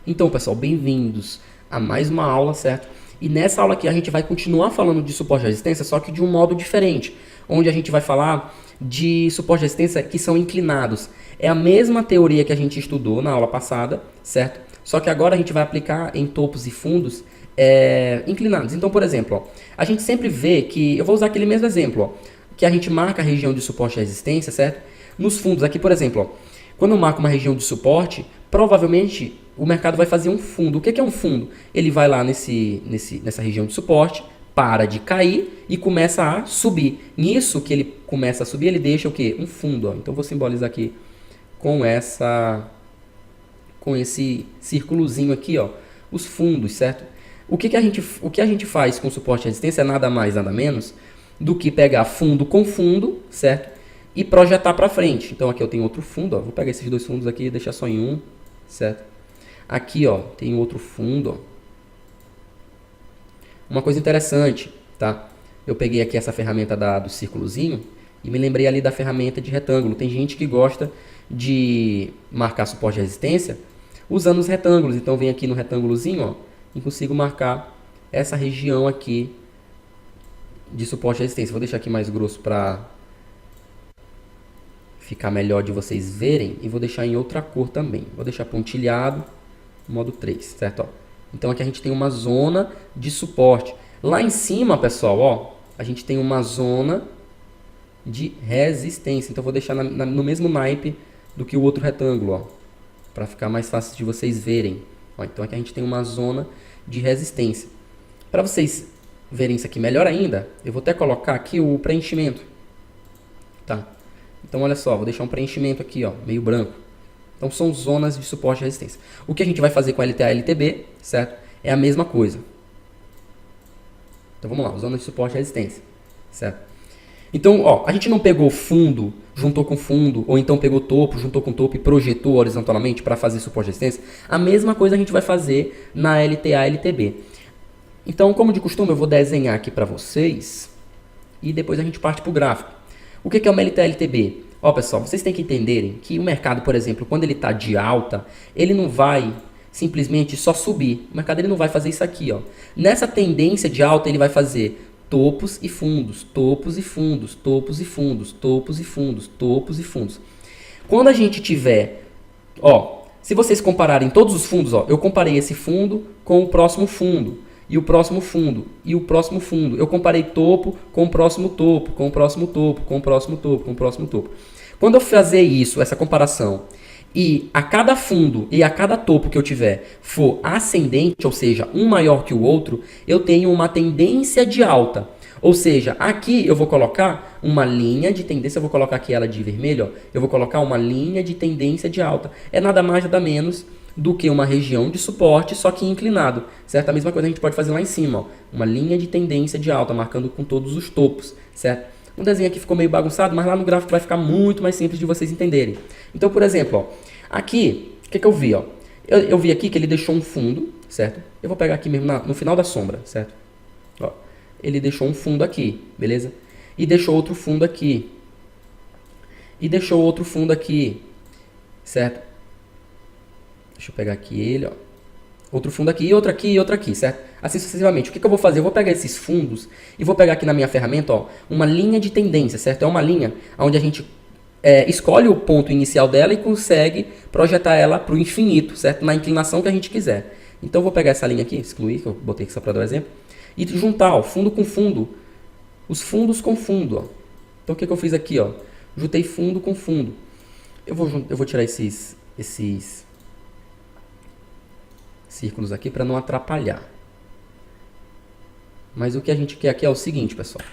Então, pessoal, bem-vindos a mais uma aula, certo? E nessa aula aqui a gente vai continuar falando de suporte à resistência, só que de um modo diferente, onde a gente vai falar de suporte à resistência que são inclinados. É a mesma teoria que a gente estudou na aula passada, certo? Só que agora a gente vai aplicar em topos e fundos inclinados. Então, por exemplo, ó, a gente sempre vê que, eu vou usar aquele mesmo exemplo, ó, que a gente marca a região de suporte à resistência, certo? Nos fundos aqui, por exemplo, ó, quando eu marco uma região de suporte, provavelmente o mercado vai fazer um fundo. O que é um fundo? Ele vai lá nessa região de suporte, para de cair e começa a subir. Nisso que ele começa a subir, ele deixa o quê? Um fundo. Ó. Então, vou simbolizar aqui com esse círculozinho aqui, ó, os fundos, certo? O que a gente faz com suporte à resistência é nada mais, nada menos do que pegar fundo com fundo, certo? E projetar para frente. Então aqui eu tenho outro fundo, ó. Vou pegar esses dois fundos aqui e deixar só em um, certo? Aqui, ó, tem outro fundo, ó. Uma coisa interessante, tá? Eu peguei aqui essa ferramenta do círculozinho e me lembrei ali da ferramenta de retângulo. Tem gente que gosta de marcar suporte de resistência usando os retângulos. Então vem aqui no retângulozinho, ó, e consigo marcar essa região aqui de suporte de resistência. Vou deixar aqui mais grosso para ficar melhor de vocês verem e vou deixar em outra cor também. Vou deixar pontilhado, modo 3, certo? Ó. Então aqui a gente tem uma zona de suporte. Lá em cima, pessoal, ó, a gente tem uma zona de resistência. Então eu vou deixar no mesmo naipe do que o outro retângulo, ó, para ficar mais fácil de vocês verem. Ó, então aqui a gente tem uma zona de resistência. Para vocês verem isso aqui melhor ainda, eu vou até colocar aqui o preenchimento, tá? Então, olha só, vou deixar um preenchimento aqui, ó, meio branco. Então, são zonas de suporte e resistência. O que a gente vai fazer com a LTA e LTB, certo? É a mesma coisa. Então, vamos lá, zona de suporte e resistência, certo? Então, ó, a gente não pegou fundo, juntou com fundo, ou então pegou topo, juntou com topo e projetou horizontalmente para fazer suporte e resistência. A mesma coisa a gente vai fazer na LTA e LTB. Então, como de costume, eu vou desenhar aqui para vocês e depois a gente parte para o gráfico. O que é uma LTA-LTB? Ó, pessoal, vocês têm que entenderem que o mercado, por exemplo, quando ele está de alta, ele não vai simplesmente só subir. O mercado ele não vai fazer isso aqui, ó. Nessa tendência de alta, ele vai fazer topos e fundos, topos e fundos, topos e fundos, topos e fundos, topos e fundos. Quando a gente tiver, ó, se vocês compararem todos os fundos, ó, eu comparei esse fundo com o próximo fundo. E o próximo fundo, e o próximo fundo. Eu comparei topo com o próximo topo, com o próximo topo, com o próximo topo, com o próximo topo. Quando eu fazer isso, essa comparação, e a cada fundo e a cada topo que eu tiver for ascendente, ou seja, um maior que o outro, eu tenho uma tendência de alta. Ou seja, aqui eu vou colocar uma linha de tendência, eu vou colocar aqui ela de vermelho, ó, eu vou colocar uma linha de tendência de alta. É nada mais, nada menos do que uma região de suporte, só que inclinado, certo? A mesma coisa a gente pode fazer lá em cima, ó, uma linha de tendência de alta, marcando com todos os topos, certo? Um desenho aqui ficou meio bagunçado, mas lá no gráfico vai ficar muito mais simples de vocês entenderem. Então, por exemplo, ó, aqui, o que eu vi? Ó? Eu vi aqui que ele deixou um fundo, certo? Eu vou pegar aqui mesmo no final da sombra, certo? Ó, ele deixou um fundo aqui, beleza? E deixou outro fundo aqui. E deixou outro fundo aqui, certo? Deixa eu pegar aqui ele, ó. Outro fundo aqui, outro aqui e outro aqui, certo? Assim sucessivamente. O que eu vou fazer? Eu vou pegar esses fundos e vou pegar aqui na minha ferramenta, ó, uma linha de tendência, certo? É uma linha onde a gente escolhe o ponto inicial dela e consegue projetar ela para o infinito, certo? Na inclinação que a gente quiser. Então eu vou pegar essa linha aqui, excluir, que eu botei aqui só para dar um exemplo, e juntar, ó, fundo com fundo. Os fundos com fundo, ó. Então o que eu fiz aqui, ó? Juntei fundo com fundo. Eu vou tirar esses círculos aqui para não atrapalhar. Mas o que a gente quer aqui é o seguinte, pessoal.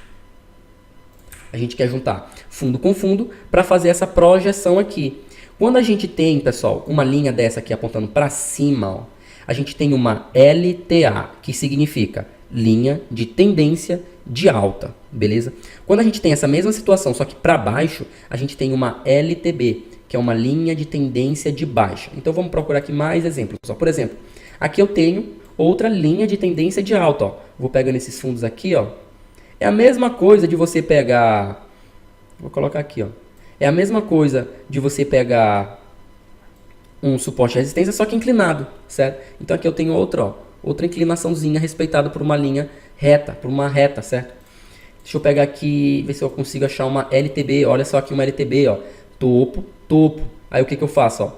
A gente quer juntar fundo com fundo para fazer essa projeção aqui. Quando a gente tem, pessoal, uma linha dessa aqui apontando para cima, ó, a gente tem uma LTA, que significa linha de tendência de alta, beleza? Quando a gente tem essa mesma situação, só que para baixo, a gente tem uma LTB, que é uma linha de tendência de baixa. Então vamos procurar aqui mais exemplos. Por exemplo, aqui eu tenho outra linha de tendência de alta, ó. Vou pegando esses fundos aqui, ó. É a mesma coisa de você pegar... Vou colocar aqui, ó. É a mesma coisa de você pegar um suporte de resistência, só que inclinado, certo? Então aqui eu tenho outra inclinaçãozinha respeitada por uma linha reta, por uma reta, certo? Deixa eu pegar aqui, ver se eu consigo achar uma LTB. Olha só aqui uma LTB, ó. Topo, topo. Aí o que eu faço, ó?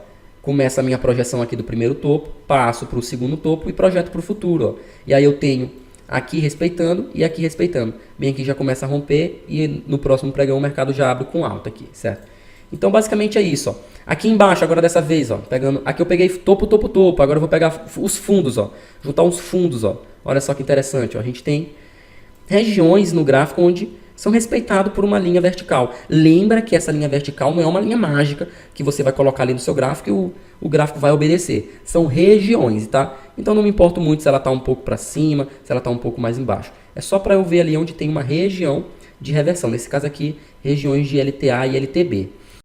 Começa a minha projeção aqui do primeiro topo, passo para o segundo topo e projeto para o futuro, ó. E aí eu tenho aqui respeitando e aqui respeitando. Bem aqui já começa a romper e no próximo pregão o mercado já abre com alta aqui, certo? Então basicamente é isso, ó. Aqui embaixo agora dessa vez, ó, pegando, aqui eu peguei topo, topo, topo. Agora eu vou pegar os fundos, ó, juntar uns fundos, ó. Olha só que interessante, ó. A gente tem regiões no gráfico onde são respeitados por uma linha vertical. Lembra que essa linha vertical não é uma linha mágica que você vai colocar ali no seu gráfico e o gráfico vai obedecer. São regiões, tá? Então não me importo muito se ela está um pouco para cima, se ela está um pouco mais embaixo. É só para eu ver ali onde tem uma região de reversão. Nesse caso aqui, regiões de LTA e LTB.